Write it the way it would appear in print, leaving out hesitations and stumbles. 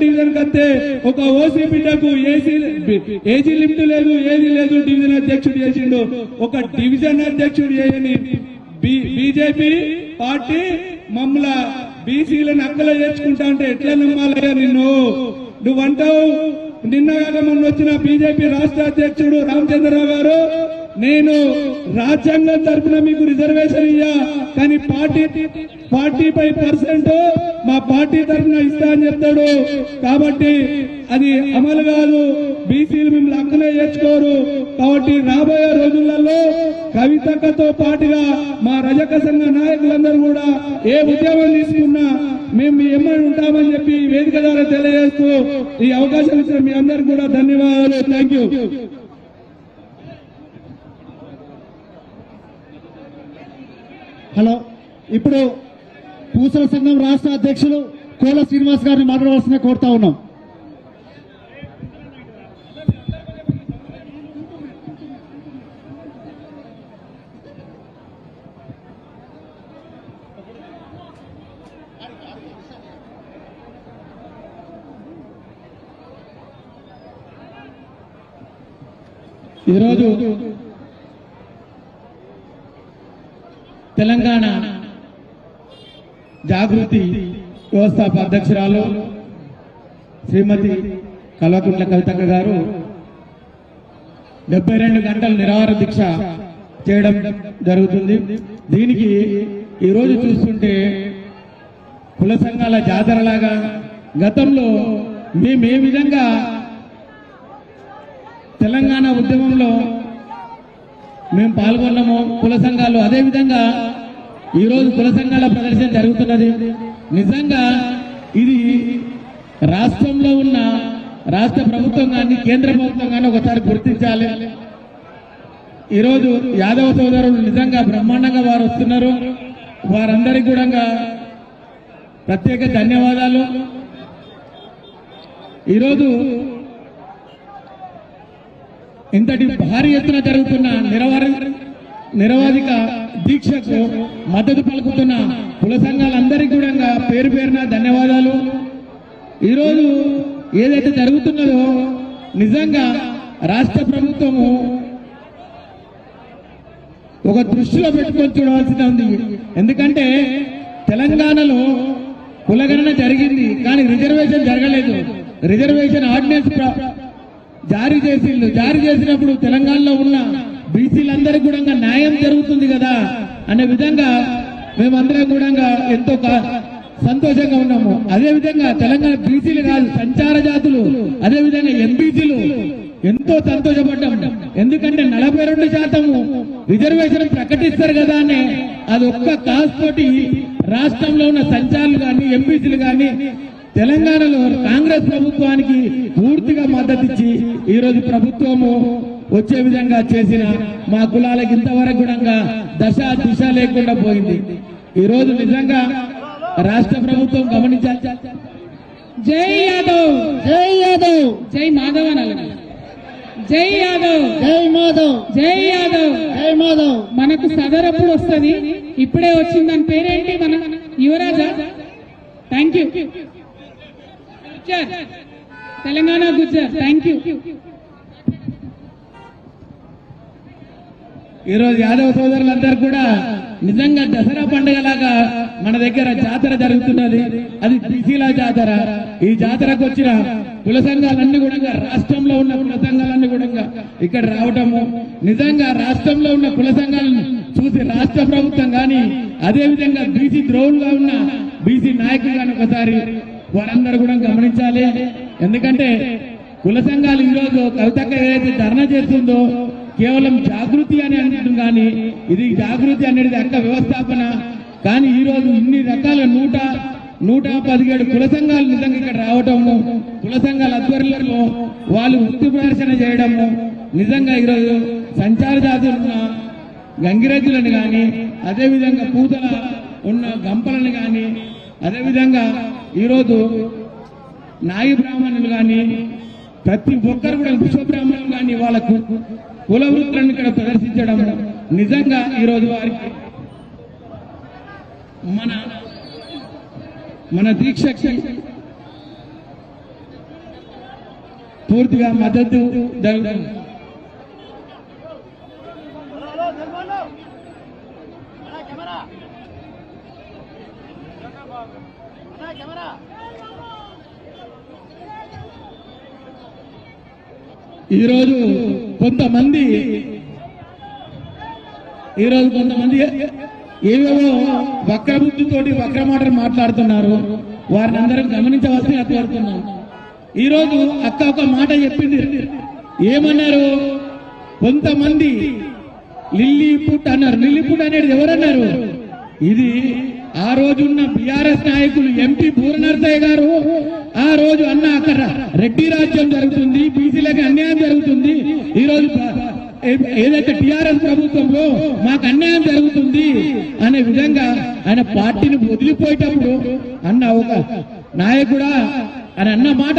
Division కత్తే ఒక OC బిడ్డకు AG limit లేదు, ఏది లేదు. డివిజన్ అధ్యక్షుడు చేసిండు. ఒక డివిజన్ అధ్యక్షుడు చేయని బీజేపీ పార్టీ మమ్మల బీసీలను అక్కలో చేర్చుకుంటా అంటే ఎట్లా నమ్మాలయ్యా నిన్ను? నువ్వంటావు నిన్నగాక మొన్న వచ్చిన బీజేపీ రాష్ట్ర అధ్యక్షుడు రామచంద్రరావు గారు, నేను రాజ్యాంగం తరఫున మీకు రిజర్వేషన్ ఇయ్యా, కానీ 45% మా పార్టీ తరఫున ఇస్తా అని చెప్తాడు. కాబట్టి అది అమలు కాదు. బీసీలు మిమ్మల్ని హక్కులే చేర్చుకోరు. కాబట్టి రాబోయే రోజులలో కవితక్కతో పాటుగా మా రజక సంఘ నాయకులందరూ కూడా ఏ ఉద్యమం తీసుకున్నా మేము మీ ఎమ్మడి ఉంటామని చెప్పి వేదిక ద్వారా తెలియజేస్తూ ఈ అవకాశం ఇచ్చిన మీ అందరికీ కూడా ధన్యవాదాలు. Thank you. హలో, ఇప్పుడు పూసల సంఘం రాష్ట్ర అధ్యక్షులు కోల శ్రీనివాస్ గారిని మాట్లాడవలసిన కోరుతా ఉన్నాం. ఈరోజు తెలంగాణ జాగృతి వ్యవస్థాపక అధ్యక్షురాలు శ్రీమతి కల్వకుంట్ల కవితక్క గారు 72 గంటలు నిరాహార దీక్ష చేయడం జరుగుతుంది. దీనికి ఈరోజు చూస్తుంటే కుల సంఘాల జాతరలాగా గతంలో మేము ఏ విధంగా తెలంగాణ ఉద్యమంలో మేము పాల్గొన్నాము కుల సంఘాలు, అదేవిధంగా ఈరోజు కుల సంఘాల ప్రదర్శన జరుగుతున్నది. నిజంగా ఇది రాష్ట్రంలో ఉన్న రాష్ట్ర ప్రభుత్వం కానీ కేంద్ర ప్రభుత్వం కానీ ఒకసారి గుర్తించాలి. ఈరోజు యాదవ సోదరులు నిజంగా బ్రహ్మాండంగా వారు వస్తున్నారు. వారందరికీ కూడా ప్రత్యేక ధన్యవాదాలు. ఈరోజు ఇంతటి భారీ ఎత్తున జరుగుతున్న నిరవాధిక దీక్షకు మద్దతు పలుకుతున్న కుల సంఘాలందరికీ కూడా పేరు పేరున ధన్యవాదాలు. ఈరోజు ఏదైతే జరుగుతున్నదో నిజంగా రాష్ట్ర ప్రభుత్వము ఒక దృష్టిలో పెట్టుకొని చూడవలసి ఉంది. ఎందుకంటే తెలంగాణలో కులగణన జరిగింది, కానీ రిజర్వేషన్ జరగలేదు. రిజర్వేషన్ ఆర్డినెన్స్ జారీ చేసినప్పుడు తెలంగాణలో ఉన్న బీసీలందరికీ కూడా న్యాయం జరుగుతుంది కదా అనే విధంగా మేమందరం కూడా ఎంతో సంతోషంగా ఉన్నాము. అదేవిధంగా తెలంగాణ బీసీలు కాదు, సంచార జాతులు, అదేవిధంగా ఎంబీసీలు ఎంతో సంతోషపడ్డాం. ఎందుకంటే 42% రిజర్వేషన్ ప్రకటిస్తారు కదా అని అది ఒక్క కాస్ తోటి రాష్ట్రంలో ఉన్న సంచారులు కానీ ఎంబీసీలు కానీ తెలంగాణలో కాంగ్రెస్ ప్రభుత్వానికి పూర్తిగా మద్దతు ఇచ్చి ఈరోజు ప్రభుత్వము వచ్చే విధంగా చేసిన మా కులాలకు ఇంతవరకు కూడా దిశ లేకుండా పోయింది. ఈరోజు నిజంగా రాష్ట్ర ప్రభుత్వం గమనించాలి. జై యాదవ్, జై యాదవ్, జై మాధవ్ అనాలి. జై యాదవ్, జై మాధవ్, జై యాదవ్, జై మాధవ్. మనకు సదర్ ఎప్పుడు వస్తుంది? ఇప్పుడే వచ్చింది. దాని పేరేంటి? మన యువరాజా. Thank you. Gujjar, Telangana Gujjar. Thank you. ఈరోజు యాదవ సోదరులందరూ కూడా నిజంగా దసరా పండుగలాగా మన దగ్గర జాతర జరుగుతున్నది. అది బీసీల జాతర. ఈ జాతరకు వచ్చిన కుల సంఘాలన్నీ కూడా రాష్ట్రంలో ఉన్న కుల సంఘాలన్నీ కూడా ఇక్కడ రావటము, నిజంగా రాష్ట్రంలో ఉన్న కుల సంఘాలను చూసి రాష్ట్ర ప్రభుత్వం కానీ అదేవిధంగా బీసీ ద్రోహులుగా ఉన్న బీసీ నాయకులు కానీ ఒకసారి వారందరూ కూడా గమనించాలి. ఎందుకంటే కుల సంఘాలు ఈరోజు కవితక్క ఏదైతే ధర్నా చేస్తుందో కేవలం జాగృతి అని అంటుంది, కానీ ఇది జాగృతి అనేది అక్క వ్యవస్థాపన. కానీ ఈరోజు ఇన్ని రకాల 117 కుల సంఘాలు నిజంగా ఇక్కడ రావటము, కుల సంఘాల ఆధ్వర్యంలో వాళ్ళు వృత్తి ప్రదర్శన చేయడము, నిజంగా ఈరోజు సంచార జాతులు ఉన్న గంగిరెద్దులను కానీ అదేవిధంగా పూతల ఉన్న గంపలను కానీ అదేవిధంగా ఈరోజు నాయి బ్రాహ్మణులు కానీ ప్రతి ఒక్కరు కూడా విశ్వబ్రాహ్మణులు కానీ వాళ్ళకు కుల వృత్తులను ఇక్కడ ప్రదర్శించడం నిజంగా ఈరోజు వారికి మన దీక్షకి పూర్తిగా మద్దతు జరుగుతుంది. ఈరోజు కొంతమంది ఏవేవో వక్రబుద్ధితోటి వక్ర మాటలు మాట్లాడుతున్నారు. వారిని అందరం గమనించవలసిందిగా కోరుతున్నాం. ఈరోజు అక్క ఒక మాట చెప్పింది. ఏమన్నారు? కొంతమంది లిల్లీపుట్ అన్నారు. లిల్లీపుట్ అనేది ఎవరన్నారు? ఇది ఆ రోజున్న బీఆర్ఎస్ నాయకులు ఎంపీ పూర్ణనరసయ్య గారు ఆ రోజు అన్న అక్కడ రెడ్డి రాజ్యం జరుగుతుంది, బీసీలకు అన్యాయం జరుగుతుంది, ఈ రోజు ఏదైతే టీఆర్ఎస్ ప్రభుత్వంలో మాకు అన్యాయం జరుగుతుంది అనే విధంగా ఆయన పార్టీని వదిలిపోయేటప్పుడు అన్న ఒక నాయకుడా అని అన్న మాట